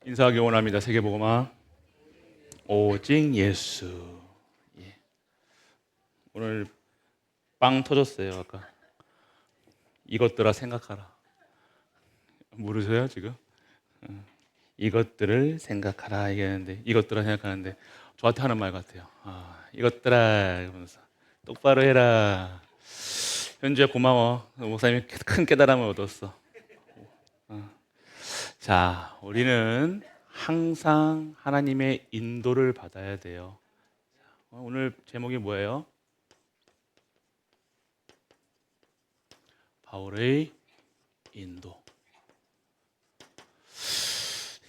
인사하기 원합니다. 세계복음화 오직 예수. 예. 오늘 빵 터졌어요. 아까 이것들아 생각하라. 모르세요 지금? 이것들을 생각하라 얘기하는데 이것들아 생각하는데 저한테 하는 말 같아요. 이것들아 이러면서 똑바로 해라. 현주야 고마워. 목사님이 큰 깨달음을 얻었어. 자, 우리는 항상 하나님의 인도를 받아야 돼요. 오늘 제목이 뭐예요? 바울의 인도.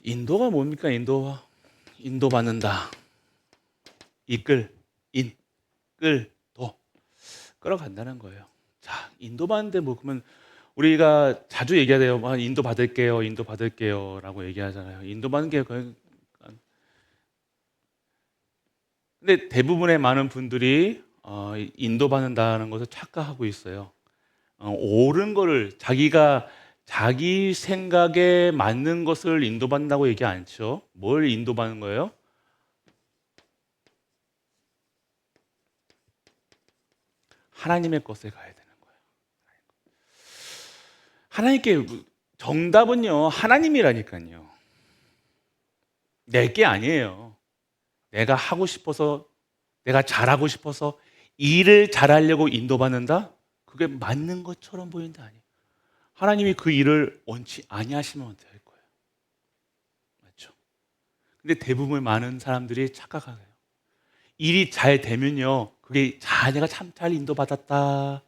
인도가 뭡니까? 인도받는다. 끌도 끌어간다는 거예요. 자, 인도받는데 뭐 그러면 우리가 자주 얘기하대요. 인도받을게요 라고 얘기하잖아요. 인도받는 게 근데 대부분의 많은 분들이 인도받는다는 것을 착각하고 있어요. 옳은 거를 자기 생각에 맞는 것을 인도받는다고 얘기 안 하죠. 뭘 인도받는 거예요? 하나님의 것에 가야 되는 거예요. 하나님께 정답은요 하나님이라니까요. 내 게 아니에요. 내가 하고 싶어서, 내가 잘하고 싶어서 일을 잘하려고 인도받는다? 그게 맞는 것처럼 보이는데 아니에요. 하나님이 그 일을 원치 아니하시면 될 거예요. 맞죠? 근데 대부분 많은 사람들이 착각하세요. 일이 잘 되면요, 그게 내가 참 잘 인도받았다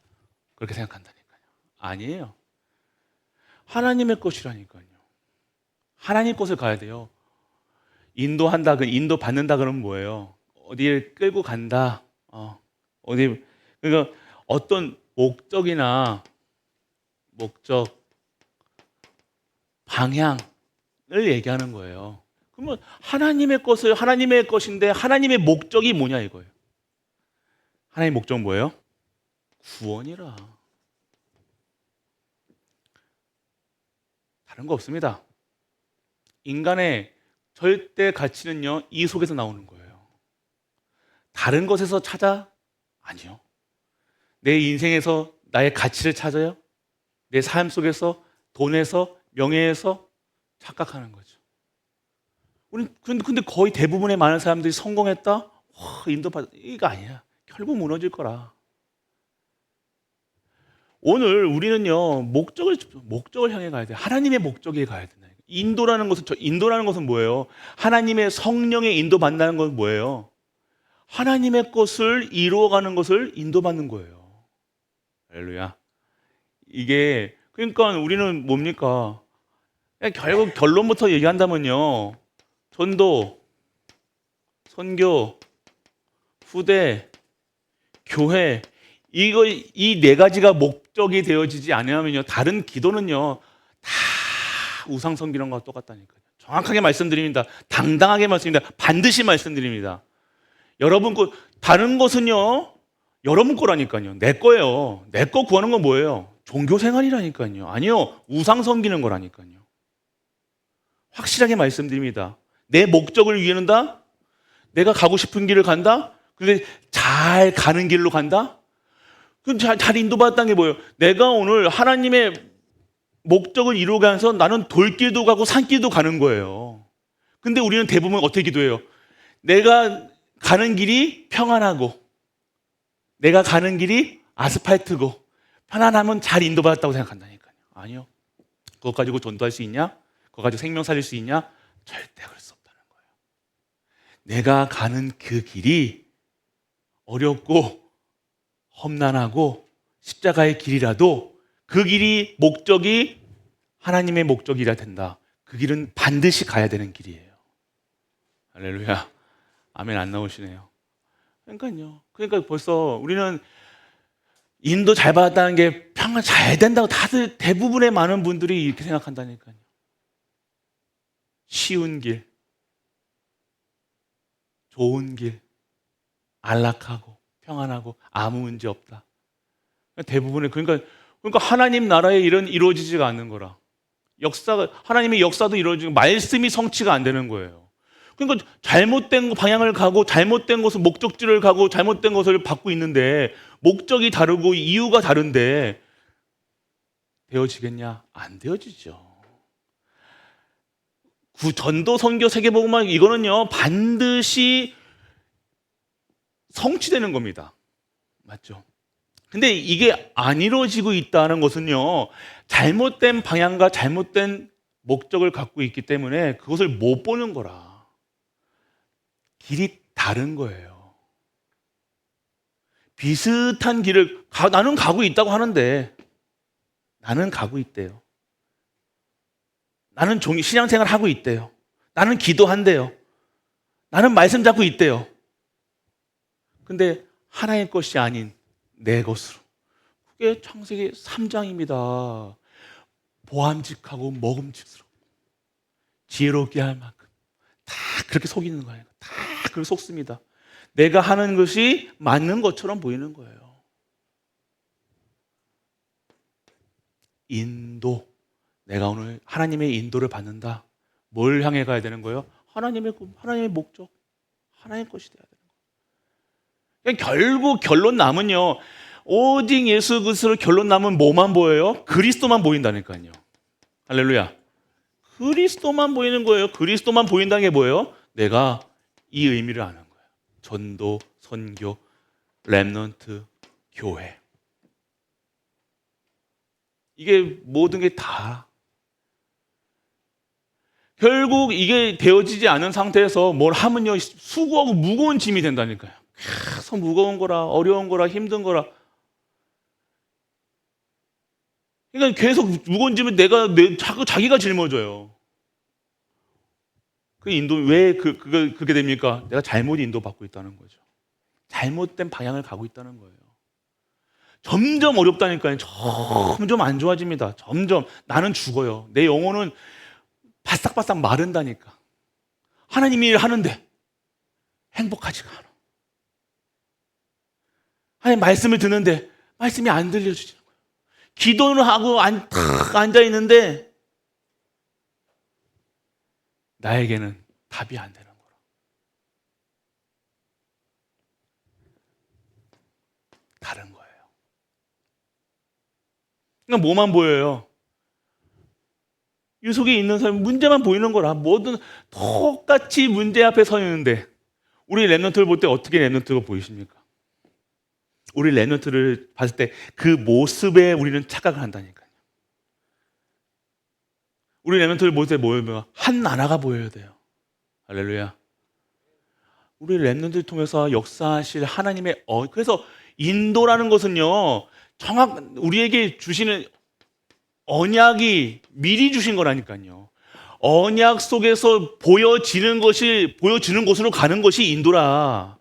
그렇게 생각한다니까요. 아니에요. 하나님의 것이라니까요. 하나님 것을 가야 돼요. 인도받는다 그러면 뭐예요? 어디를 끌고 간다. 그러니까 어떤 목적, 방향을 얘기하는 거예요. 그러면 하나님의 것인데 하나님의 목적이 뭐냐 이거예요. 하나님의 목적은 뭐예요? 구원이라. 다른 거 없습니다. 인간의 절대 가치는요, 이 속에서 나오는 거예요. 다른 것에서 찾아? 아니요. 내 인생에서 나의 가치를 찾아요? 내 삶 속에서, 돈에서, 명예에서 착각하는 거죠. 근데 거의 대부분의 많은 사람들이 성공했다? 이거 아니야. 결국 무너질 거라. 오늘 우리는요, 목적을 향해 가야 돼요. 하나님의 목적에 가야 된다. 인도라는 것은 뭐예요? 하나님의 성령의 인도받는다는 건 뭐예요? 하나님의 것을 이루어가는 것을 인도받는 거예요. 할렐루야. 그러니까 우리는 뭡니까? 결국 결론부터 얘기한다면요. 전도, 선교, 후대, 교회, 이 네 가지가 목적이 되어지지 않으면요. 다른 기도는요. 다 우상 섬기는 거와 똑같다니까요. 정확하게 말씀드립니다. 당당하게 말씀드립니다. 반드시 말씀드립니다. 다른 것은요. 여러분 거라니까요. 내 거예요. 내 거 구하는 건 뭐예요? 종교 생활이라니까요. 아니요. 우상 섬기는 거라니까요. 확실하게 말씀드립니다. 내 목적을 위한다? 내가 가고 싶은 길을 간다? 근데 잘 가는 길로 간다? 그럼 잘 인도받았다는 게 뭐예요? 내가 오늘 하나님의 목적을 이루어가면서 나는 돌길도 가고 산길도 가는 거예요. 근데 우리는 대부분 어떻게 기도해요? 내가 가는 길이 평안하고 내가 가는 길이 아스팔트고 편안하면 잘 인도받았다고 생각한다니까요. 아니요. 그것 가지고 전도할 수 있냐? 그거 가지고 생명 살릴 수 있냐? 절대 그럴 수 없다는 거예요. 내가 가는 그 길이 어렵고 험난하고 십자가의 길이라도 그 길이 목적이 하나님의 목적이라 된다. 그 길은 반드시 가야 되는 길이에요. 할렐루야. 아멘 안 나오시네요. 그러니까 벌써 우리는 인도 잘 받았다는 게 평안 잘 된다고 다들 대부분의 많은 분들이 이렇게 생각한다니까요. 쉬운 길, 좋은 길, 안락하고 평안하고 아무 문제 없다. 대부분의 그러니까 하나님 나라의 일은 이루어지지가 않는 거라. 하나님의 역사도 이루어지고 말씀이 성취가 안 되는 거예요. 그러니까 잘못된 방향을 가고 잘못된 것을 목적지를 가고 잘못된 것을 받고 있는데 목적이 다르고 이유가 다른데 되어지겠냐? 안 되어지죠. 전도, 선교, 세계복음화 이거는요 반드시 성취되는 겁니다. 맞죠? 근데 이게 안 이루어지고 있다는 것은요 잘못된 방향과 잘못된 목적을 갖고 있기 때문에 그것을 못 보는 거라. 길이 다른 거예요. 비슷한 길을 나는 가고 있다고 하는데 나는 가고 있대요. 나는 신앙생활 하고 있대요. 나는 기도한대요. 나는 말씀 잡고 있대요. 근데 하나의 것이 아닌 내 것으로. 그게 창세기 3장입니다. 보암직하고 먹음직스럽고 지혜롭게 할 만큼 다 그렇게 속이는 거예요. 다 그렇게 속습니다. 내가 하는 것이 맞는 것처럼 보이는 거예요. 인도. 내가 오늘 하나님의 인도를 받는다. 뭘 향해 가야 되는 거예요? 하나님의 목적, 하나님의 것이 돼야 되는 거예요. 결국 결론 남은요. 오직 예수 그리스도로 결론 남은 뭐만 보여요? 그리스도만 보인다니까요. 할렐루야. 그리스도만 보이는 거예요. 그리스도만 보인다는 게 뭐예요? 내가 이 의미를 아는 거예요. 전도, 선교, 렘넌트, 교회. 이게 모든 게 다 결국 이게 되어지지 않은 상태에서 뭘 하면요 수고하고 무거운 짐이 된다니까요. 계속 무거운 거라 어려운 거라 힘든 거라. 그러니까 계속 무거운 짐을 자기가 짊어져요. 그 인도 왜 그게 됩니까? 내가 잘못 인도받고 있다는 거죠. 잘못된 방향을 가고 있다는 거예요. 점점 어렵다니까요. 점점 안 좋아집니다. 점점 나는 죽어요. 내 영혼은 바싹바싹 마른다니까. 하나님이 일을 하는데 행복하지가 않아. 하나님 말씀을 듣는데 말씀이 안 들려주지는 거예요. 기도는 하고 탁 앉아 있는데 나에게는 답이 안 되는 거라. 다른 거예요. 그러니까 뭐만 보여요? 이 속에 있는 사람이 문제만 보이는 거라. 뭐든 똑같이 문제 앞에 서 있는데 우리 랩런트를 볼 때 어떻게 랩런트가 보이십니까? 우리 랩런트를 봤을 때 그 모습에 우리는 착각을 한다니까요. 우리 랩런트를 볼 때 뭐예요? 한 나라가 보여야 돼요. 할렐루야. 우리 랩런트를 통해서 역사하실 하나님의 그래서 인도라는 것은요 우리에게 주시는 언약이 미리 주신 거라니까요. 언약 속에서 보여지는 곳으로 가는 것이 인도라.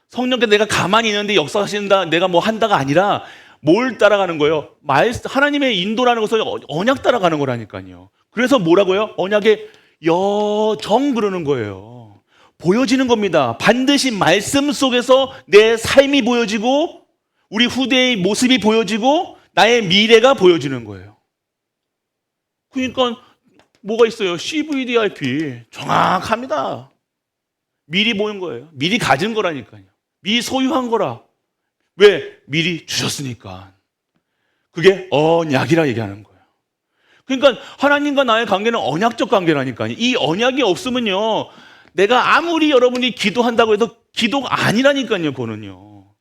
성령께 내가 가만히 있는데 역사하신다, 내가 뭐 한다가 아니라 뭘 따라가는 거예요? 하나님의 인도라는 것은 언약 따라가는 거라니까요. 그래서 뭐라고요? 언약의 여정 그러는 거예요. 보여지는 겁니다. 반드시 말씀 속에서 내 삶이 보여지고 우리 후대의 모습이 보여지고 나의 미래가 보여지는 거예요. 그러니까 뭐가 있어요? CVDIP 정확합니다. 미리 보는 거예요. 미리 가진 거라니까요. 미리 소유한 거라. 왜? 미리 주셨으니까. 그게 언약이라 얘기하는 거예요. 그러니까 하나님과 나의 관계는 언약적 관계라니까요. 이 언약이 없으면요 내가 아무리 여러분이 기도한다고 해도 기도가 아니라니까요. 그거는요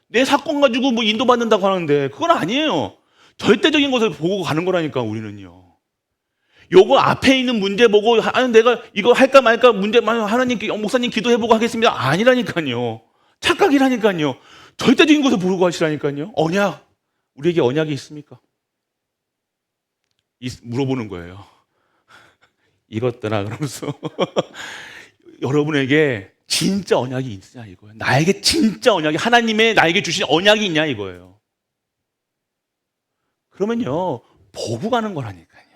내 사건 가지고 뭐 인도받는다고 하는데 그건 아니에요. 절대적인 것을 보고 가는 거라니까. 우리는요 요거 앞에 있는 문제 보고 내가 이거 할까 말까 문제 하나님 목사님 기도해보고 하겠습니다 아니라니까요. 착각이라니까요. 절대적인 것을 보고 하시라니까요. 언약, 우리에게 언약이 있습니까? 물어보는 거예요. 이것들아 그러면서 여러분에게 진짜 언약이 있냐 이거예요. 나에게 진짜 언약이 하나님의 나에게 주신 언약이 있냐 이거예요. 그러면요 보고 가는 거라니까요.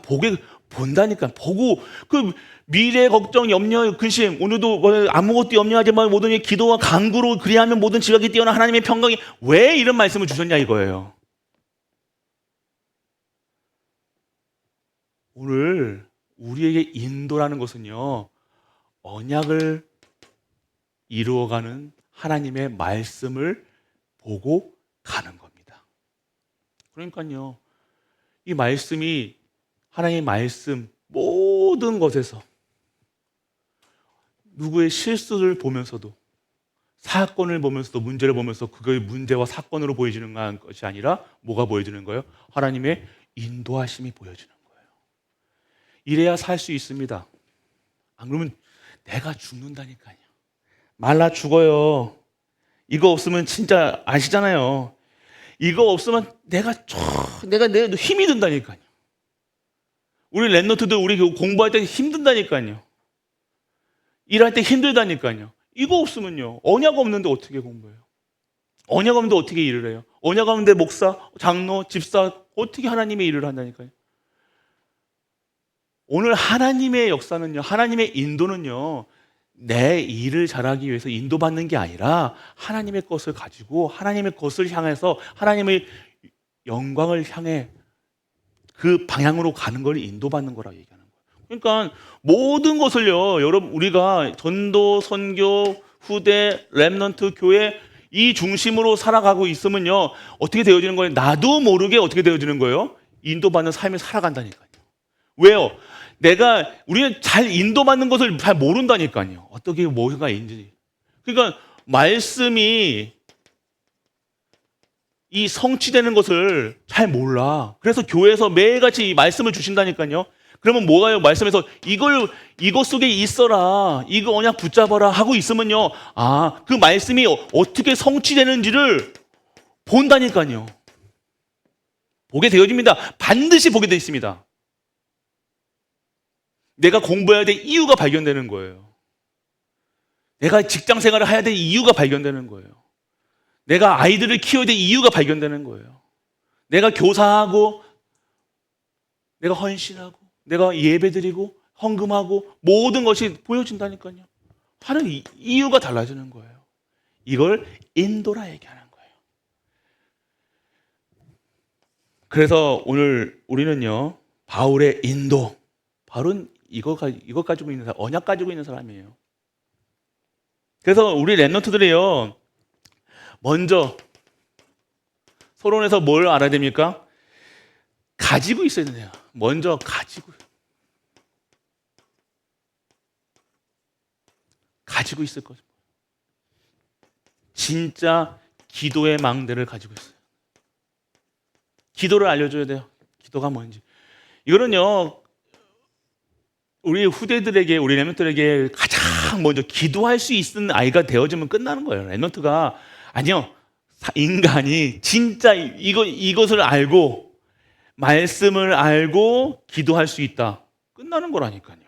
보게 본다니까. 보고 그 미래 걱정, 염려, 근심 오늘도 아무것도 염려하지 마 모든 일 기도와 간구로 그리하면 모든 지각이 뛰어난 하나님의 평강이 왜 이런 말씀을 주셨냐 이거예요. 오늘 우리에게 인도라는 것은요, 언약을 이루어가는 하나님의 말씀을 보고 가는 겁니다. 그러니까요, 이 말씀이 하나님의 말씀 모든 것에서 누구의 실수를 보면서도, 사건을 보면서도, 문제를 보면서 그거의 문제와 사건으로 보여지는 것이 아니라 뭐가 보여지는 거예요? 하나님의 인도하심이 보여지는 거예요. 이래야 살 수 있습니다. 안 그러면 내가 죽는다니까요. 말라 죽어요. 이거 없으면 진짜 아시잖아요. 이거 없으면 내가 힘이 든다니까요. 우리 랩런트들 우리 공부할 때 힘든다니까요. 일할 때 힘들다니까요. 이거 없으면요, 언약 없는데 어떻게 공부해요? 언약 없는데 어떻게 일을 해요? 언약 없는데 목사, 장로, 집사 어떻게 하나님의 일을 한다니까요. 오늘 하나님의 역사는요, 하나님의 인도는요, 내 일을 잘하기 위해서 인도받는 게 아니라 하나님의 것을 가지고 하나님의 것을 향해서 하나님의 영광을 향해 그 방향으로 가는 걸 인도받는 거라고 얘기하는 거예요. 그러니까 모든 것을요, 여러분, 우리가 전도, 선교, 후대, 렘넌트, 교회 이 중심으로 살아가고 있으면요, 어떻게 되어지는 거예요? 나도 모르게 어떻게 되어지는 거예요? 인도받는 삶을 살아간다니까요. 왜요? 우리는 잘 인도받는 것을 잘 모른다니까요. 어떻게 뭐가 있는지. 그러니까 말씀이 이 성취되는 것을 잘 몰라. 그래서 교회에서 매일같이 이 말씀을 주신다니까요. 그러면 뭐가요? 말씀에서 이것 속에 있어라, 이거 언약 붙잡아라 하고 있으면요, 그 말씀이 어떻게 성취되는지를 본다니까요. 보게 되어집니다. 반드시 보게 되어 있습니다. 내가 공부해야 될 이유가 발견되는 거예요. 내가 직장 생활을 해야 될 이유가 발견되는 거예요. 내가 아이들을 키워야 될 이유가 발견되는 거예요. 내가 교사하고, 내가 헌신하고, 내가 예배드리고, 헌금하고, 모든 것이 보여진다니까요. 하는 이유가 달라지는 거예요. 이걸 인도라 얘기하는 거예요. 그래서 오늘 우리는요, 바울의 인도, 바울은 이거 가지고 있는 사람, 언약 가지고 있는 사람이에요. 그래서 우리 랩런트들이요, 먼저 서론에서 뭘 알아야 됩니까? 가지고 있어야 돼요. 먼저 가지고 있을 거죠. 진짜 기도의 망대를 가지고 있어요. 기도를 알려줘야 돼요. 기도가 뭔지. 이거는요, 우리 후대들에게, 우리 랩런트들에게 가장 먼저 기도할 수 있는 아이가 되어지면 끝나는 거예요. 랩런트가 아니요, 인간이 진짜 이것을 알고 말씀을 알고 기도할 수 있다, 끝나는 거라니까요.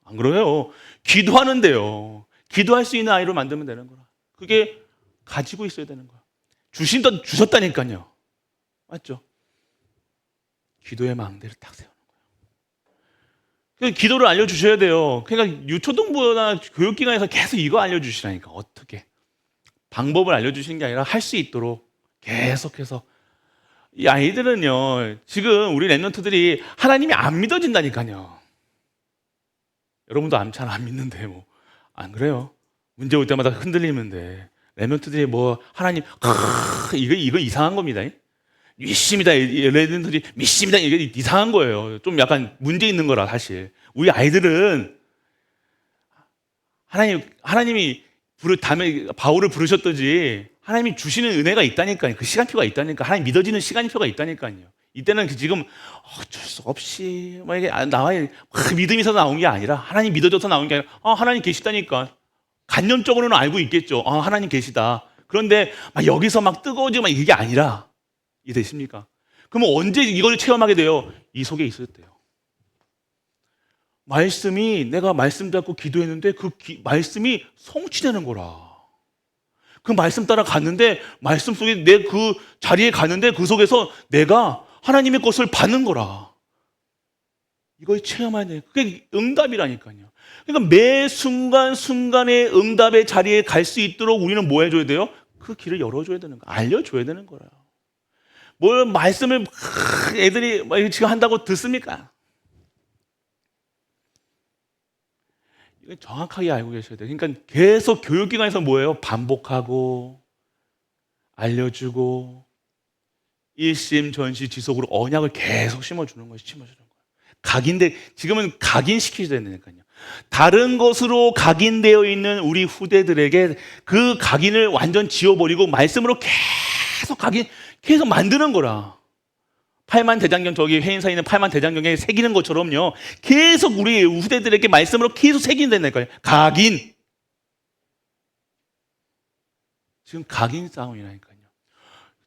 안 그래요? 기도하는데요, 기도할 수 있는 아이로 만들면 되는 거라. 그게 가지고 있어야 되는 거야. 주셨다니까요. 맞죠? 기도의 망대를 딱 세우는 거예요. 기도를 알려주셔야 돼요. 그러니까 유초등부나 교육기관에서 계속 이거 알려주시라니까. 어떻게 방법을 알려주시는 게 아니라 할 수 있도록 계속해서. 이 아이들은요, 지금 우리 랩런트들이 하나님이 안 믿어진다니까요. 여러분도 잘 안 믿는데 뭐 안 그래요? 문제 올 때마다 흔들리는데 랩런트들이 뭐 하나님 이거 이상한 겁니다. 믿습니다. 랩런트들이 믿습니다. 이게 이상한 거예요. 좀 약간 문제 있는 거라. 사실 우리 아이들은 하나님이 다음에 바울을 부르셨듯이 하나님이 주시는 은혜가 있다니까요. 그 시간표가 있다니까. 하나님 믿어지는 시간표가 있다니까요. 이때는 지금 어쩔 수 없이 막 이게 나와야 믿음이 있어서 나온 게 아니라, 하나님 믿어져서 나온 게 아니라, 하나님 계시다니까. 간념적으로는 알고 있겠죠. 하나님 계시다. 그런데 여기서 막 뜨거워지고 막 이게 아니라, 이해되십니까? 그러면 언제 이걸 체험하게 돼요? 이 속에 있을 때요. 말씀이, 내가 말씀 잡고 기도했는데 그 말씀이 성취되는 거라. 그 말씀 따라 갔는데, 말씀 속에 내 그 자리에 갔는데 그 속에서 내가 하나님의 것을 받는 거라. 이걸 체험해야 돼요. 그게 응답이라니까요. 그러니까 매 순간순간의 응답의 자리에 갈 수 있도록 우리는 뭐 해줘야 돼요? 그 길을 열어줘야 되는 거야. 알려줘야 되는 거라. 뭘 말씀을 애들이 지금 한다고 듣습니까? 이거 정확하게 알고 계셔야 돼요. 그러니까 계속 교육기관에서 뭐예요? 반복하고 알려주고 일심전시 지속으로 언약을 계속 심어주는 거예요. 심어주는 거예요. 지금은 각인시키셔야 된다니까요. 다른 것으로 각인되어 있는 우리 후대들에게 그 각인을 완전 지워버리고 말씀으로 계속 만드는 거라. 팔만 대장경, 저기 회인사에 있는 팔만 대장경에 새기는 것처럼요. 계속 우리 후대들에게 말씀으로 계속 새긴다니까요. 각인. 지금 각인 싸움이라니까요.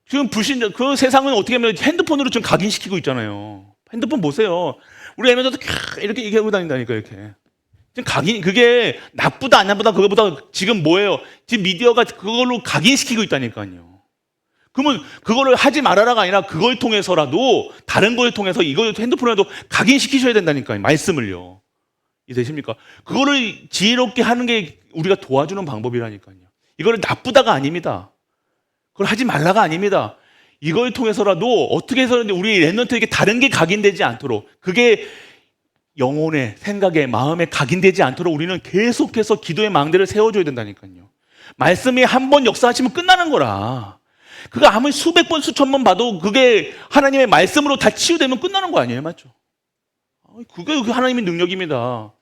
지금 그 세상은 어떻게 하면 핸드폰으로 좀 각인시키고 있잖아요. 핸드폰 보세요. 우리 애면서도 이렇게 얘기하고 다닌다니까, 이렇게. 지금 그게 나쁘다, 안 나쁘다, 그거보다 지금 뭐예요? 지금 미디어가 그걸로 각인시키고 있다니까요. 그러면 그거를 하지 말아라가 아니라 그걸 통해서라도, 다른 걸 통해서 이걸 핸드폰이라도 각인시키셔야 된다니까요. 말씀을요. 이해되십니까? 그거를 지혜롭게 하는 게 우리가 도와주는 방법이라니까요. 이거를 나쁘다가 아닙니다. 그걸 하지 말라가 아닙니다. 이걸 통해서라도 어떻게 해서든 우리 랩런트에게 다른 게 각인되지 않도록, 그게 영혼의 생각에 마음에 각인되지 않도록 우리는 계속해서 기도의 망대를 세워줘야 된다니까요. 말씀이 한 번 역사하시면 끝나는 거라. 그거 아무리 수백 번 수천 번 봐도 그게 하나님의 말씀으로 다 치유되면 끝나는 거 아니에요? 맞죠? 그게 하나님의 능력입니다.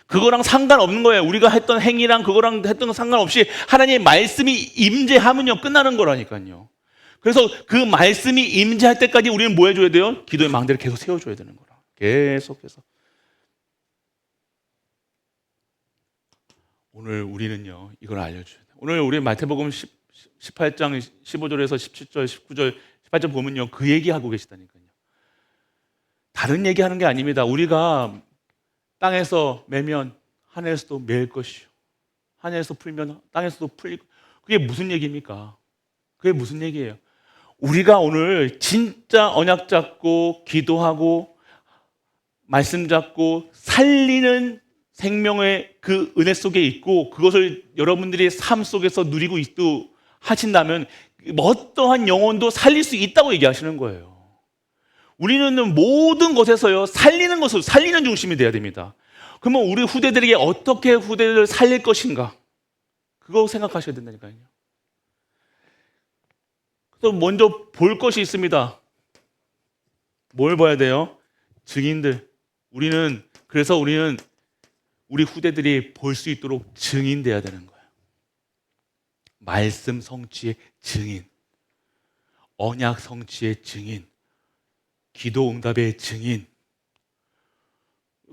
그거랑 상관없는 거예요. 우리가 했던 행위랑 그거랑 했던 거 상관없이 하나님의 말씀이 임재하면요 끝나는 거라니까요. 그래서 그 말씀이 임재할 때까지 우리는 뭐 해줘야 돼요? 기도의 망대를 계속 세워줘야 되는 거라. 계속해서. 오늘 우리는요 이걸 알려줘야 돼요. 오늘 우리 마태복음 18장 15절에서 17절 19절 18절 보면요 그 얘기하고 계시다니까요. 다른 얘기하는 게 아닙니다. 우리가 땅에서 매면 하늘에서도 매일 것이요, 하늘에서 풀면 땅에서도 풀리고. 그게 무슨 얘기입니까? 그게 무슨 얘기예요? 우리가 오늘 진짜 언약 잡고 기도하고 말씀 잡고 살리는 생명의 그 은혜 속에 있고 그것을 여러분들이 삶 속에서 누리고 있도 하신다면 어떠한 영혼도 살릴 수 있다고 얘기하시는 거예요. 우리는 모든 것에서요 살리는 것을 살리는 중심이 돼야 됩니다. 그러면 우리 후대들에게 어떻게 후대를 살릴 것인가, 그거 생각하셔야 된다니까요. 그래서 먼저 볼 것이 있습니다. 뭘 봐야 돼요? 증인들. 그래서 우리는 우리 후대들이 볼 수 있도록 증인돼야 되는 거예요. 말씀 성취의 증인, 언약 성취의 증인, 기도 응답의 증인.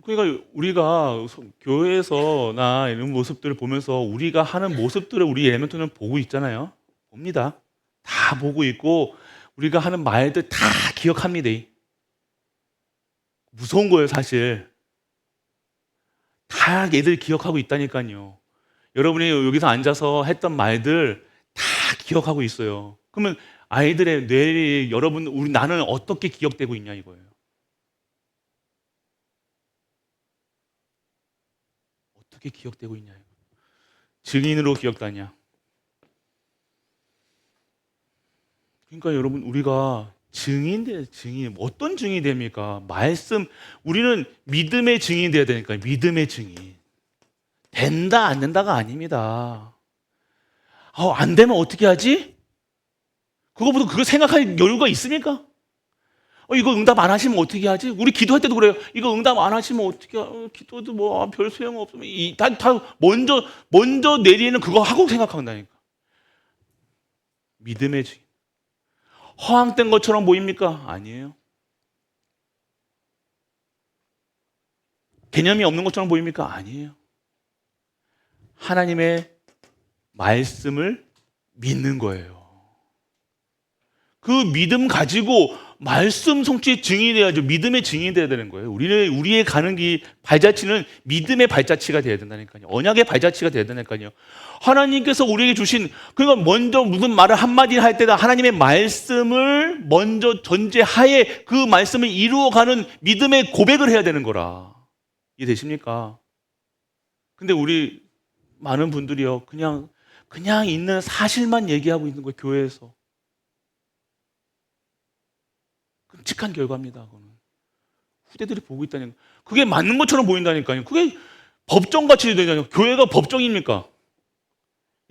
그러니까 우리가 교회에서나 이런 모습들을 보면서 우리가 하는 모습들을 우리 엘리멘트는 보고 있잖아요. 봅니다. 다 보고 있고 우리가 하는 말들 다 기억합니다. 무서운 거예요, 사실. 다 얘들 기억하고 있다니까요. 여러분이 여기서 앉아서 했던 말들 다 기억하고 있어요. 그러면 아이들의 뇌에 나는 어떻게 기억되고 있냐 이거예요. 어떻게 기억되고 있냐 이거. 증인으로 기억하냐. 그러니까 여러분 우리가 증인. 어떤 증인이 됩니까? 우리는 믿음의 증인이 돼야 되니까. 믿음의 증인. 된다 안 된다가 아닙니다. 안 되면 어떻게 하지? 그거 생각할 여유가 있습니까? 이거 응답 안 하시면 어떻게 하지? 우리 기도할 때도 그래요. 이거 응답 안 하시면 어떻게 기도도 별 소용 없으면 다 먼저 내리는 그거 하고 생각한다니까. 믿음의 증인. 허황된 것처럼 보입니까? 아니에요. 개념이 없는 것처럼 보입니까? 아니에요. 하나님의 말씀을 믿는 거예요. 그 믿음 가지고 말씀 성취의 증인이 돼야죠. 믿음의 증인이 돼야 되는 거예요. 우리의 가는 길 발자취는 믿음의 발자취가 돼야 된다니까요. 언약의 발자취가 돼야 된다니까요. 하나님께서 우리에게 주신, 그러니까 먼저 무슨 말을 한마디 할 때다 하나님의 말씀을 먼저 전제하에 그 말씀을 이루어가는 믿음의 고백을 해야 되는 거라. 이해되십니까? 근데 우리 많은 분들이요 그냥 있는 사실만 얘기하고 있는 거예요. 교회에서. 끔찍한 결과입니다. 그거는. 후대들이 보고 있다는 거. 그게 맞는 것처럼 보인다니까요. 그게 법정같이 되잖아요. 교회가 법정입니까?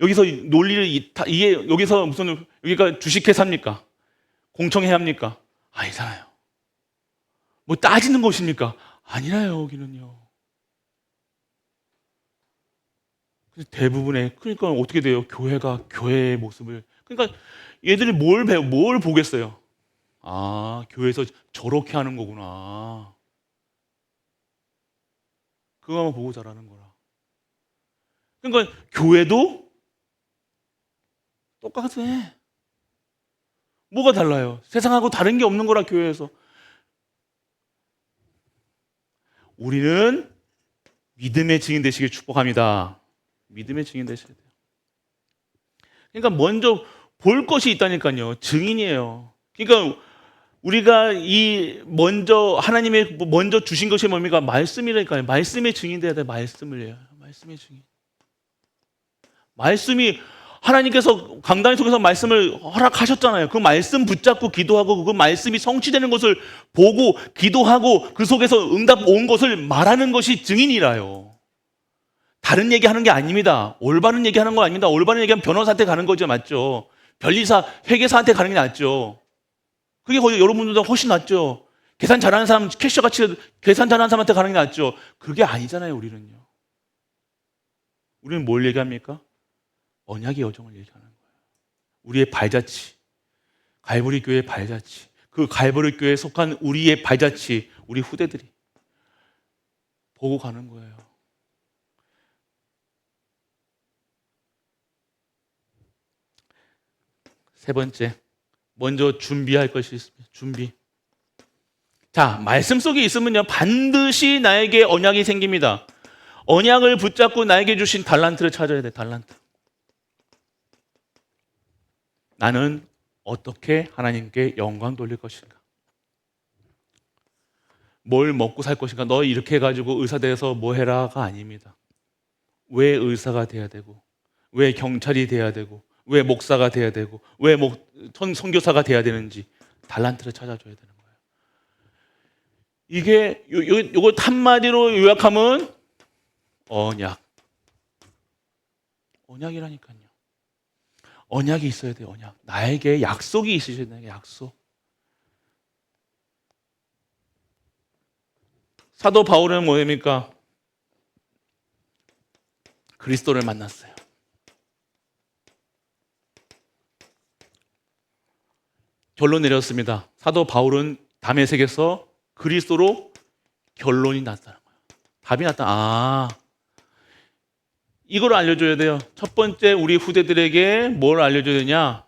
여기서 논리를 이게 여기서 무슨 여기가 주식회사입니까? 공청회 합니까? 아니잖아요. 뭐 따지는 것입니까? 아니라요, 여기는요. 대부분의 그러니까 어떻게 돼요? 교회가 교회의 모습을 그러니까 얘들이 뭘 보겠어요? 아, 교회에서 저렇게 하는 거구나. 그거만 보고 자라는 거라. 그러니까 교회도 똑같아. 뭐가 달라요? 세상하고 다른 게 없는 거라 교회에서. 우리는 믿음의 증인 되시길 축복합니다. 믿음의 증인 되셔야 돼요. 그러니까 먼저 볼 것이 있다니까요. 증인이에요. 그러니까 우리가 하나님의 먼저 주신 것이 뭡니까? 말씀이라니까요. 말씀의 증인 돼야 돼. 말씀을 해요. 말씀의 증인. 말씀이 하나님께서 강단 속에서 말씀을 허락하셨잖아요. 그 말씀 붙잡고 기도하고 그 말씀이 성취되는 것을 보고 기도하고 그 속에서 응답 온 것을 말하는 것이 증인이라요. 다른 얘기하는 게 아닙니다. 올바른 얘기하는 거 아닙니다. 올바른 얘기하면 변호사한테 가는 거죠. 맞죠? 변리사, 회계사한테 가는 게 낫죠. 그게 거의 여러분들보다 훨씬 낫죠. 계산 잘하는 사람, 캐셔같이 계산 잘하는 사람한테 가는 게 낫죠. 그게 아니잖아요, 우리는요. 우리는 뭘 얘기합니까? 언약의 여정을 얘기하는 거예요. 우리의 발자취, 갈보리 교회의 발자취, 그 갈보리 교회에 속한 우리의 발자취, 우리 후대들이 보고 가는 거예요. 세 번째, 먼저 준비할 것이 있습니다. 준비. 자, 말씀 속에 있으면요, 반드시 나에게 언약이 생깁니다. 언약을 붙잡고 나에게 주신 달란트를 찾아야 돼, 달란트. 나는 어떻게 하나님께 영광 돌릴 것인가? 뭘 먹고 살 것인가? 너 이렇게 해가지고 의사 돼서 뭐 해라가 아닙니다. 왜 의사가 돼야 되고, 왜 경찰이 돼야 되고, 왜 목사가 돼야 되고, 왜 선교사가 돼야 되는지 달란트를 찾아줘야 되는 거예요. 이게 요거 한마디로 요약하면 언약. 언약이라니까요. 언약이 있어야 돼요. 언약. 나에게 약속이 있으셔야 돼요. 약속. 사도 바울은 뭐입니까? 그리스도를 만났어요. 결론 내렸습니다. 사도 바울은 다메섹에서 그리스도로 결론이 났다는 거예요. 답이 났다. 이걸 알려줘야 돼요. 첫 번째 우리 후대들에게 뭘 알려줘야 되냐?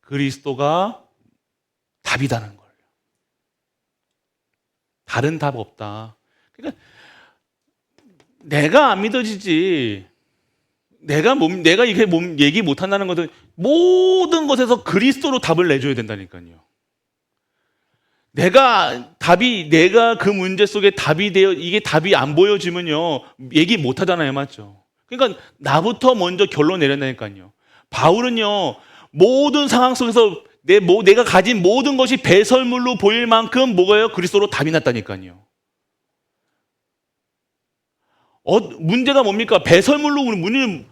그리스도가 답이다는 걸. 다른 답 없다. 그러니까 내가 안 믿어지지. 내가 이렇게 얘기 못한다는 것은 모든 것에서 그리스도로 답을 내줘야 된다니까요. 내가 그 문제 속에 이게 답이 안 보여지면요, 얘기 못 하잖아요. 맞죠? 그러니까 나부터 먼저 결론 내린다니까요. 바울은요, 모든 상황 속에서 내가 가진 모든 것이 배설물로 보일 만큼 뭐가요? 그리스도로 답이 났다니까요. 문제가 뭡니까? 배설물로 우리는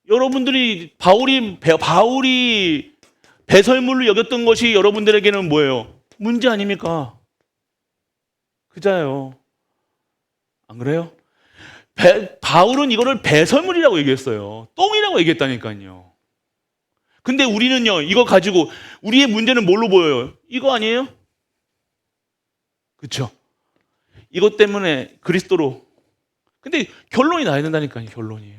여러분들이 바울이 배설물로 여겼던 것이 여러분들에게는 뭐예요? 문제 아닙니까? 그자요. 안 그래요? 바울은 이거를 배설물이라고 얘기했어요. 똥이라고 얘기했다니까요. 근데 우리는요, 이거 가지고 우리의 문제는 뭘로 보여요? 이거 아니에요? 그렇죠? 이것 때문에 그리스도로. 근데 결론이 나야 된다니까요. 결론이.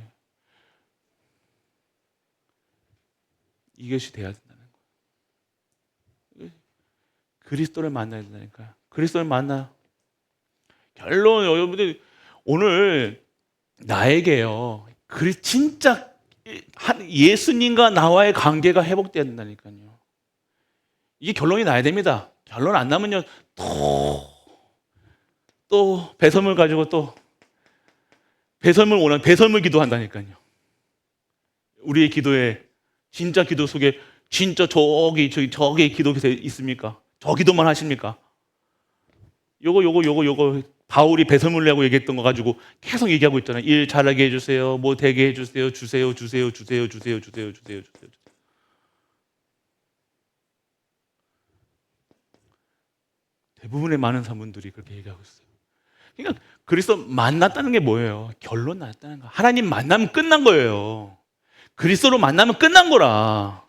이것이 돼야 된다는 거예요. 그리스도를 만나야 된다니까요. 그리스도를 만나. 결론 여러분들 오늘 나에게요. 진짜 예수님과 나와의 관계가 회복돼야 된다니까요. 이게 결론이 나야 됩니다. 결론 안 나면요, 또 배설물 가지고 또 배설물 기도한다니까요. 우리의 기도에 진짜 기도 속에 진짜 저기 기도 있습니까? 저 기도만 하십니까? 요거 바울이 배설물 내고 얘기했던 거 가지고 계속 얘기하고 있잖아요. 일 잘하게 해주세요. 뭐 되게 해주세요. 주세요. 대부분의 많은 사람들이 그렇게 얘기하고 있어요. 그러니까 그리스도 만났다는 게 뭐예요? 결론 났다는 거. 하나님 만나면 끝난 거예요. 그리스도로 만나면 끝난 거라.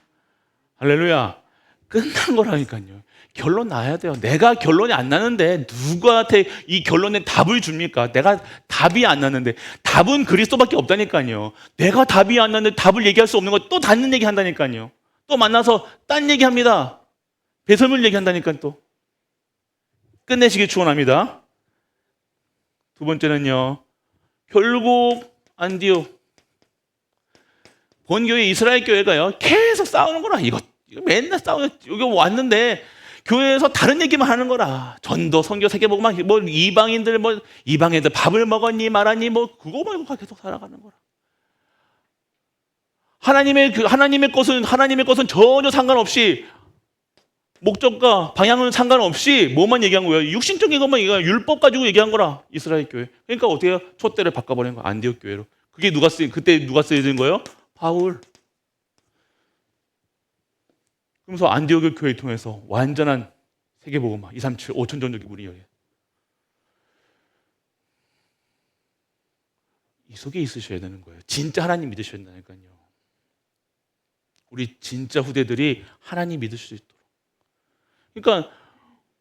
할렐루야. 끝난 거라니까요. 결론 나야 돼요. 내가 결론이 안 나는데 누구한테 이 결론에 답을 줍니까? 내가 답이 안 나는데 답은 그리스도밖에 없다니까요. 내가 답이 안 나는데 답을 얘기할 수 없는 거 또 다른 얘기 한다니까요. 또 만나서 딴 얘기 합니다. 배설물 얘기한다니까 또. 끝내시길 축원합니다. 두 번째는요. 결국 안디옥 본교회 이스라엘 교회가요. 계속 싸우는 거라. 이거 맨날 싸우는 여기 왔는데 교회에서 다른 얘기만 하는 거라. 전도, 선교, 세계복음만 뭐 이방인들 밥을 먹었니 말았니 뭐 그거 말고 계속 살아가는 거라. 하나님의 것은 전혀 상관없이 목적과 방향은 상관없이 뭐만 얘기한 거예요? 육신적인 것만 얘기한 율법 가지고 얘기한 거라. 이스라엘 교회. 그러니까 어떻게 해요? 촛대를 바꿔버린 거야. 안디옥 교회로. 그게 그때 누가 쓰여진 거예요? 바울. 그러면서 안디옥 교회 통해서 완전한 세계복음화 237 5천 종족이 우리 여기 이 속에 있으셔야 되는 거예요. 진짜 하나님 믿으셔야 된다니까요. 우리 진짜 후대들이 하나님 믿을 수 있도록. 그러니까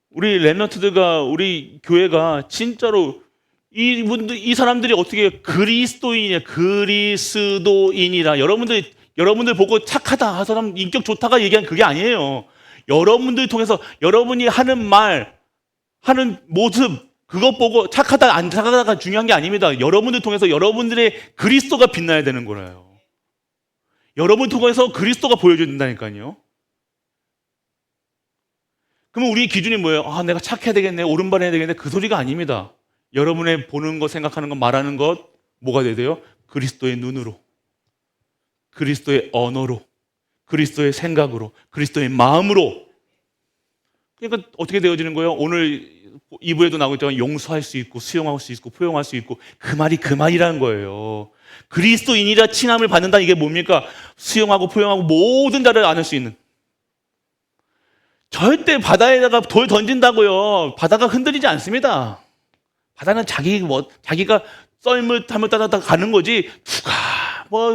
우리 렘넌트들과 우리 교회가 진짜로 이 사람들이 어떻게 그리스도인이라 여러분들 보고 착하다, 아, 사람 인격 좋다가 얘기한 그게 아니에요. 여러분들 통해서 여러분이 하는 말, 하는 모습, 그것 보고 착하다, 안 착하다가 중요한 게 아닙니다. 여러분들 통해서 여러분들의 그리스도가 빛나야 되는 거예요. 여러분 통해서 그리스도가 보여줘야 된다니까요. 그러면 우리 기준이 뭐예요? 아, 내가 착해야 되겠네, 오른발 해야 되겠네. 그 소리가 아닙니다. 여러분의 보는 것, 생각하는 것, 말하는 것, 뭐가 돼야 돼요? 그리스도의 눈으로, 그리스도의 언어로, 그리스도의 생각으로, 그리스도의 마음으로. 그러니까 어떻게 되어지는 거예요? 오늘 2부에도 나오고 있지만 용서할 수 있고 수용할 수 있고 포용할 수 있고 그 말이 그 말이라는 거예요. 그리스도인이라 칭함을 받는다. 이게 뭡니까? 수용하고 포용하고 모든 자를 안을 수 있는. 절대 바다에다가 돌 던진다고요. 바다가 흔들리지 않습니다. 바다는 자기가 썰물 타물 따다 가는 거지. 누가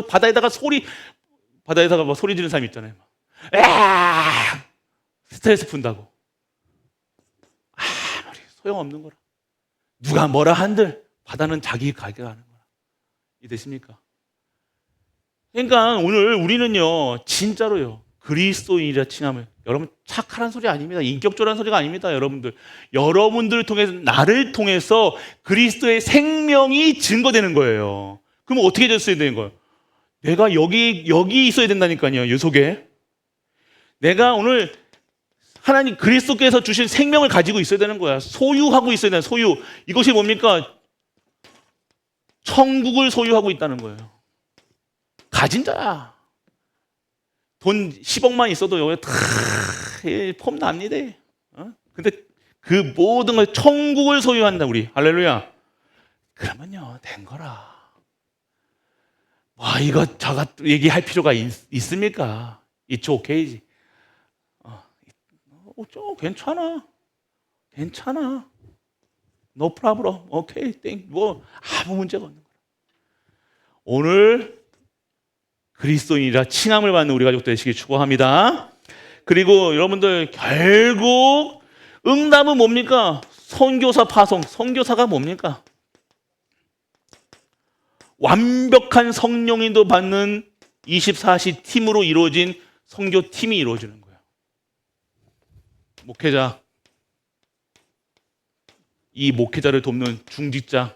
바다에다가 소리 지르는 사람 있잖아요. 스트레스 푼다고. 아무리 소용없는 거라. 누가 뭐라 한들 바다는 자기 가게 하는 거라. 이해되십니까? 그러니까 오늘 우리는요, 진짜로요, 그리스도인이라 칭함을, 여러분 착하란 소리 아닙니다. 인격조란 소리가 아닙니다. 여러분들을 통해서, 나를 통해서 그리스도의 생명이 증거되는 거예요. 그럼 어떻게 됐어야 되는 거예요? 내가 여기 있어야 된다니까요. 이 속에 내가 오늘 하나님 그리스도께서 주신 생명을 가지고 있어야 되는 거야. 소유하고 있어야 되는 소유. 이것이 뭡니까? 천국을 소유하고 있다는 거예요. 가진 자야. 돈 10억만 있어도 여기 다 폼 납니다. 근데 그 모든 걸 천국을 소유한다, 우리. 할렐루야. 그러면요, 된 거라. 이거 저거 얘기할 필요가 있습니까? It's okay지. 괜찮아. No problem. 오케이. 아무 문제가 없는 거야. 오늘 그리스도인이라 칭함을 받는 우리 가족 되시길 축복합니다. 그리고 여러분들, 결국 응답은 뭡니까? 선교사 파송. 선교사가 뭡니까? 완벽한 성령인도 받는 24시 팀으로 이루어진 선교팀이 이루어지는 거예요. 목회자, 이 목회자를 돕는 중직자,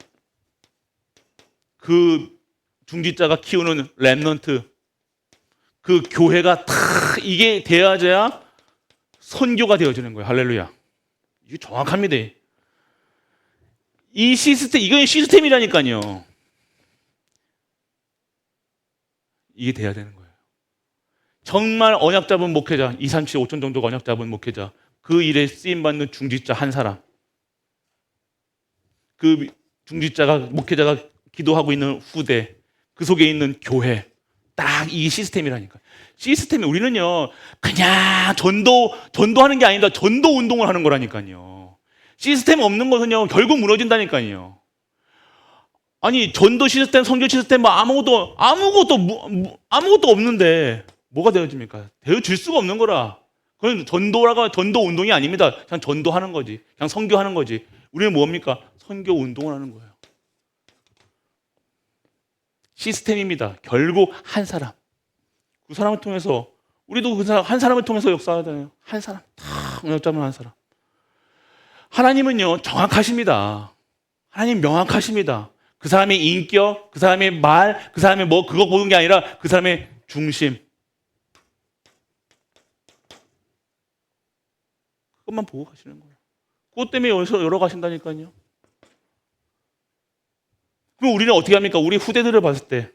그 중직자가 키우는 렘넌트, 그 교회가 다 이게 되어져야 선교가 되어지는 거예요. 할렐루야. 이게 정확합니다. 이건 시스템이라니까요. 이게 돼야 되는 거예요. 정말 언약 잡은 목회자, 2, 3, 7, 5천 정도가 언약 잡은 목회자, 그 일에 쓰임받는 중직자 한 사람, 그 중직자가 목회자가 기도하고 있는 후대, 그 속에 있는 교회, 딱 이 시스템이라니까. 시스템이 우리는요 그냥 전도하는 게 아니다. 전도 운동을 하는 거라니까요. 시스템 없는 것은요 결국 무너진다니까요. 아니 전도 시스템, 선교 시스템 뭐 아무것도 없는데 뭐가 되어집니까? 되어질 수가 없는 거라. 그건 전도 운동이 아닙니다. 그냥 전도하는 거지. 그냥 선교하는 거지. 우리는 뭡니까? 선교 운동을 하는 거예요. 시스템입니다. 결국 한 사람. 그 사람을 통해서 우리도 한 사람을 통해서 역사하잖아요. 한 사람. 탁 운영 잡는 한 사람. 하나님은요 정확하십니다. 하나님 명확하십니다. 그 사람의 인격, 그 사람의 말, 그 사람의 뭐 그거 보는 게 아니라 그 사람의 중심. 그것만 보고 가시는 거예요. 그것 때문에 여기서 열어가신다니까요. 그럼 우리는 어떻게 합니까? 우리 후대들을 봤을 때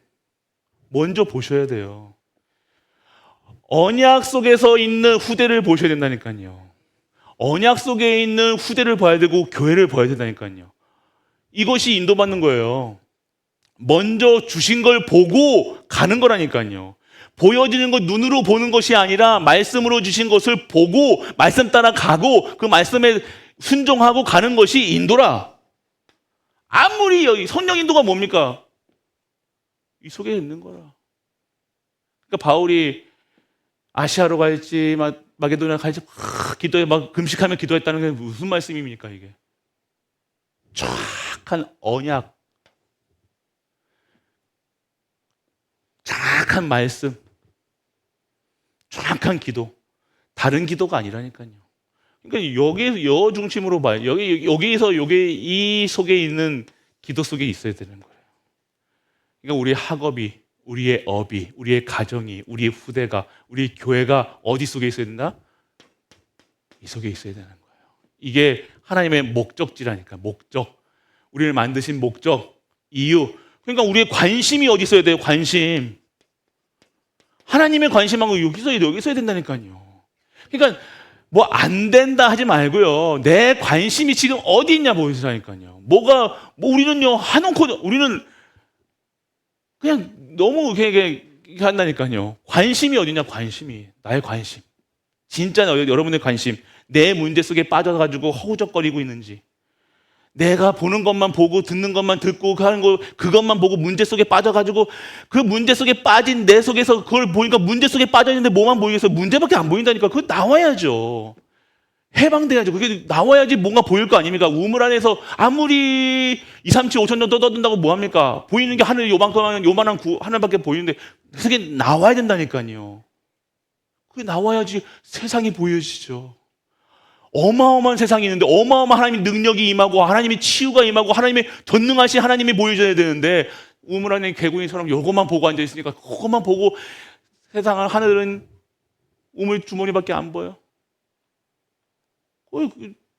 먼저 보셔야 돼요. 언약 속에서 있는 후대를 보셔야 된다니까요. 언약 속에 있는 후대를 봐야 되고 교회를 봐야 된다니까요. 이것이 인도받는 거예요. 먼저 주신 걸 보고 가는 거라니까요. 보여지는 것 눈으로 보는 것이 아니라 말씀으로 주신 것을 보고 말씀 따라 가고 그 말씀에 순종하고 가는 것이 인도라. 아무리 여기 성령 인도가 뭡니까? 이 속에 있는 거라. 그러니까 바울이 아시아로 갈지 마게도냐 갈지 기도해 막 금식하며 기도했다는 게 무슨 말씀입니까 이게? 정확한 언약, 정확한 말씀, 정확한 기도, 다른 기도가 아니라니까요. 그러니까 여기에서 여 중심으로 봐요. 여기에서 이 속에 있는 기도 속에 있어야 되는 거예요. 그러니까 우리의 학업이, 우리의 업이, 우리의 가정이, 우리의 후대가, 우리 교회가 어디 속에 있어야 된다? 이 속에 있어야 되는 거예요. 이게 하나님의 목적지라니까. 목적. 우리를 만드신 목적, 이유. 그러니까 우리의 관심이 어디 있어야 돼요? 관심. 하나님의 관심하고 여기 있어야 된다니까요. 그러니까 뭐 안 된다 하지 말고요. 내 관심이 지금 어디 있냐 보여주라니까요. 우리는요, 우리는 그냥 너무 이렇게 한다니까요. 관심이 어디냐, 관심이. 나의 관심. 진짜 여러분의 관심. 내 문제 속에 빠져가지고 허우적거리고 있는지. 내가 보는 것만 보고 듣는 것만 듣고 하는 거 그것만 보고 문제 속에 빠져가지고 그 문제 속에 빠진 내 속에서 그걸 보니까 문제 속에 빠져있는데 뭐만 보이겠어요? 문제밖에 안 보인다니까. 그거 나와야죠. 해방돼야죠. 그게 나와야지 뭔가 보일 거 아닙니까? 우물 안에서 아무리 2, 3, 7, 5천 년 떠든다고 뭐합니까? 보이는 게 하늘 요만한 하늘밖에 보이는데 그게 나와야 된다니까요. 그게 나와야지 세상이 보여지죠. 어마어마한 세상이 있는데 어마어마한 하나님의 능력이 임하고 하나님의 치유가 임하고 하나님의 전능하신 하나님이 보여줘야 되는데 우물 안에 개구리처럼 요것만 보고 앉아있으니까 그것만 보고 세상을 하늘은 우물 주머니밖에 안 보여.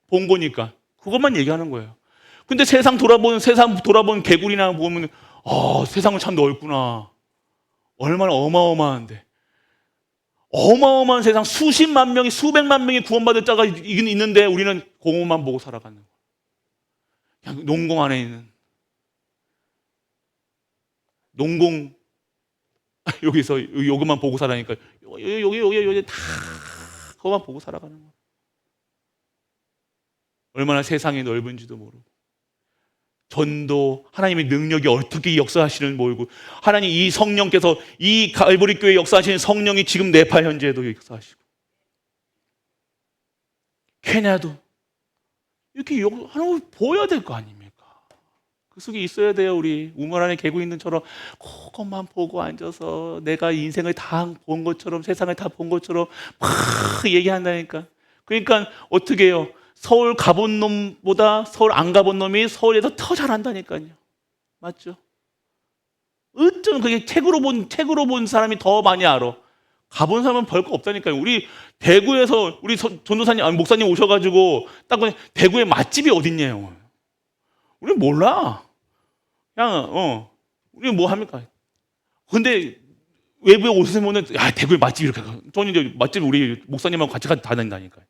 본 거니까 그것만 얘기하는 거예요. 근데 세상 돌아본 개구리나 보면 세상은 참 넓구나. 얼마나 어마어마한데. 어마어마한 세상 수십만 명이 수백만 명이 구원받을 자가 있는데 우리는 공허만 보고 살아가는 거예요. 그냥 농공 안에 있는 농공 여기서 요것만 보고 살아니까 여기 다 그것만 보고 살아가는 거예요. 얼마나 세상이 넓은지도 모르고 전도 하나님의 능력이 어떻게 역사하시는 모르고 하나님 이 성령께서 이 갈보리 교회 역사하시는 성령이 지금 네팔 현지에도 역사하시고 케냐도 이렇게 하나님 보여야 될 거 아닙니까? 그 속에 있어야 돼요. 우리 우물 안에 개구 있는 처럼 그것만 보고 앉아서 내가 인생을 다 본 것처럼 세상을 다 본 것처럼 막 얘기한다니까. 그러니까 어떻게 해요? 서울 가본 놈보다 서울 안 가본 놈이 서울에서 더 잘한다니까요. 맞죠? 어쩜 그게 책으로 본 사람이 더 많이 알아. 가본 사람은 별거 없다니까요. 우리 대구에서 우리 전도사님, 목사님 오셔가지고 딱 보니 대구에 맛집이 어딨냐요. 우리 몰라. 그냥 우리 뭐 합니까? 근데 외부에 오시면은 대구에 맛집 이렇게. 저는 이제 맛집 우리 목사님하고 같이 다닌다니까요.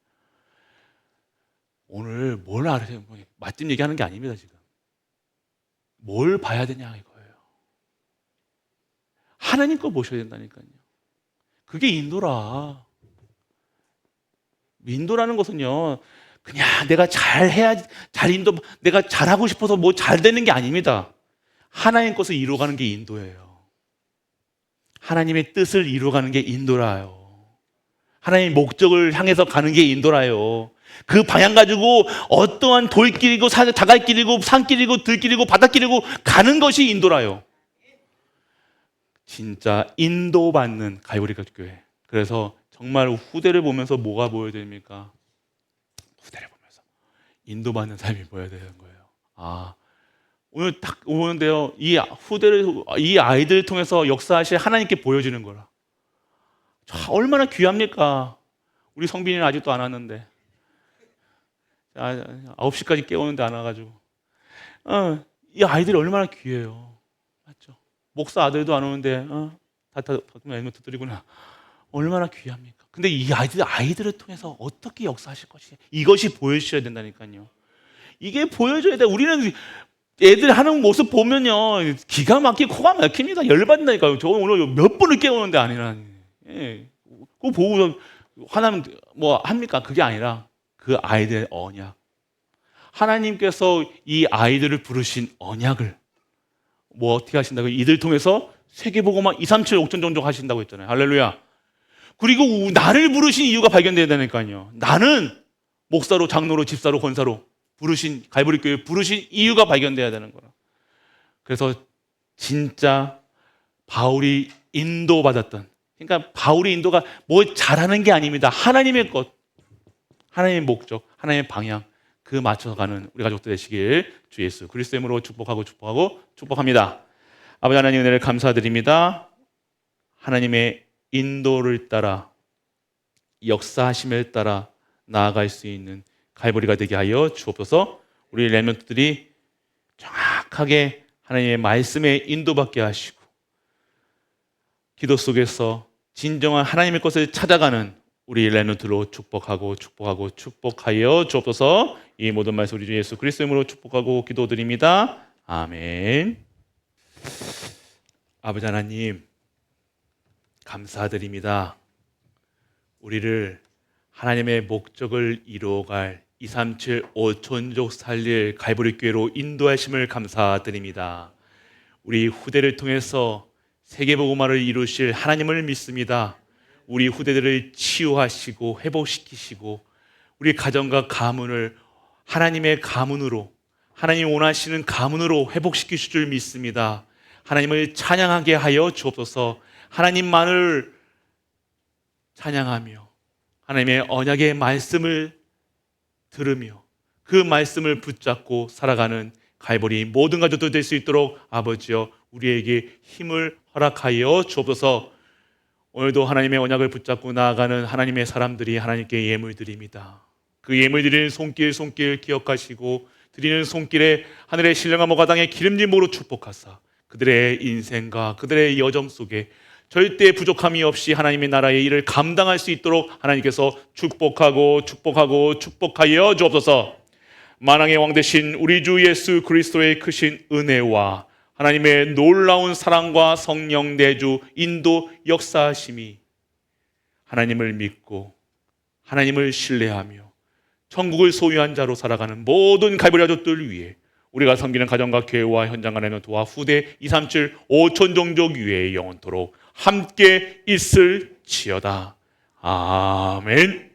오늘 뭘 알아요? 맛집 얘기하는 게 아닙니다, 지금. 뭘 봐야 되냐 이거예요. 하나님 거 보셔야 된다니까요. 그게 인도라. 인도라는 것은요, 그냥 내가 잘해야, 내가 잘하고 싶어서 뭐 잘 되는 게 아닙니다. 하나님 것을 이루어가는 게 인도예요. 하나님의 뜻을 이루어가는 게 인도라요. 하나님의 목적을 향해서 가는 게 인도라요. 그 방향 가지고 어떠한 돌길이고 자갈길이고 산길이고 들길이고 바닷길이고 가는 것이 인도라요. 진짜 인도받는 갈보리가 교회. 그래서 정말 후대를 보면서 뭐가 보여야 됩니까? 후대를 보면서 인도받는 삶이 보여야 되는 거예요. 아, 오늘 딱 오는데요. 이 아이들을 통해서 역사하실 하나님께 보여지는 거라. 얼마나 귀합니까? 우리 성빈이는 아직도 안 왔는데. 9시까지 깨우는데 안 와가지고. 이 아이들이 얼마나 귀해요. 맞죠? 목사 아들도 안 오는데, 다 앵무트 드리구나. 얼마나 귀합니까? 근데 이 아이들을 통해서 어떻게 역사하실 것이, 이것이 보여주셔야 된다니까요. 이게 보여줘야 돼. 우리는 애들 하는 모습 보면요, 기가 막히고 코가 막힙니다. 열받는다니까요. 저 오늘 몇 분을 깨우는데 아니라니. 예. 그거 보고 화나면 뭐 합니까? 그게 아니라 그 아이들의 언약. 하나님께서 이 아이들을 부르신 언약을 뭐 어떻게 하신다고? 이들 통해서 세계복음화 2, 3, 7, 5천 종족 하신다고 했잖아요. 할렐루야. 그리고 나를 부르신 이유가 발견돼야 되니까요. 나는 목사로, 장로로, 집사로, 권사로 부르신, 갈보리 교회 부르신 이유가 발견돼야 되는 거라. 그래서 진짜 바울이 인도받았던, 그러니까 바울의 인도가 뭐 잘하는 게 아닙니다. 하나님의 것, 하나님의 목적, 하나님의 방향, 그 맞춰서 가는 우리 가족들 되시길 주 예수 그리스도의 이름으로 축복합니다. 아버지 하나님 은혜를 감사드립니다. 하나님의 인도를 따라, 역사하심을 따라 나아갈 수 있는 갈보리가 되게 하여 주옵소서. 우리 렘넌트들이 정확하게 하나님의 말씀에 인도받게 하시고 기도 속에서 진정한 하나님의 것을 찾아가는 우리 렘넌트로 축복하여 주옵소서. 이 모든 말씀 우리 주 예수 그리스도의 이름으로 축복하고 기도드립니다. 아멘. 아버지 하나님 감사드립니다. 우리를 하나님의 목적을 이루어갈 237 5천족 살릴 갈보리 교회로 인도하심을 감사드립니다. 우리 후대를 통해서 세계복음화를 이루실 하나님을 믿습니다. 우리 후대들을 치유하시고 회복시키시고 우리 가정과 가문을 하나님의 가문으로, 하나님 원하시는 가문으로 회복시키실 줄 믿습니다. 하나님을 찬양하게 하여 주옵소서. 하나님만을 찬양하며 하나님의 언약의 말씀을 들으며 그 말씀을 붙잡고 살아가는 갈보리 모든 가족들 될 수 있도록 아버지여 우리에게 힘을 허락하여 주옵소서. 오늘도 하나님의 언약을 붙잡고 나아가는 하나님의 사람들이 하나님께 예물 드립니다. 그 예물 드리는 손길 기억하시고 드리는 손길에 하늘의 신령한 모가당에 기름진 모로 축복하사 그들의 인생과 그들의 여정 속에 절대 부족함이 없이 하나님의 나라의 일을 감당할 수 있도록 하나님께서 축복하여 주옵소서. 만왕의 왕 되신 우리 주 예수 그리스도의 크신 은혜와 하나님의 놀라운 사랑과 성령 내주 인도 역사하심이 하나님을 믿고 하나님을 신뢰하며 천국을 소유한 자로 살아가는 모든 갈보리 가족들 위해 우리가 섬기는 가정과 교회와 현장 안에는 도와 후대 237 5천 종족 위에 영원토록 함께 있을지어다. 아멘.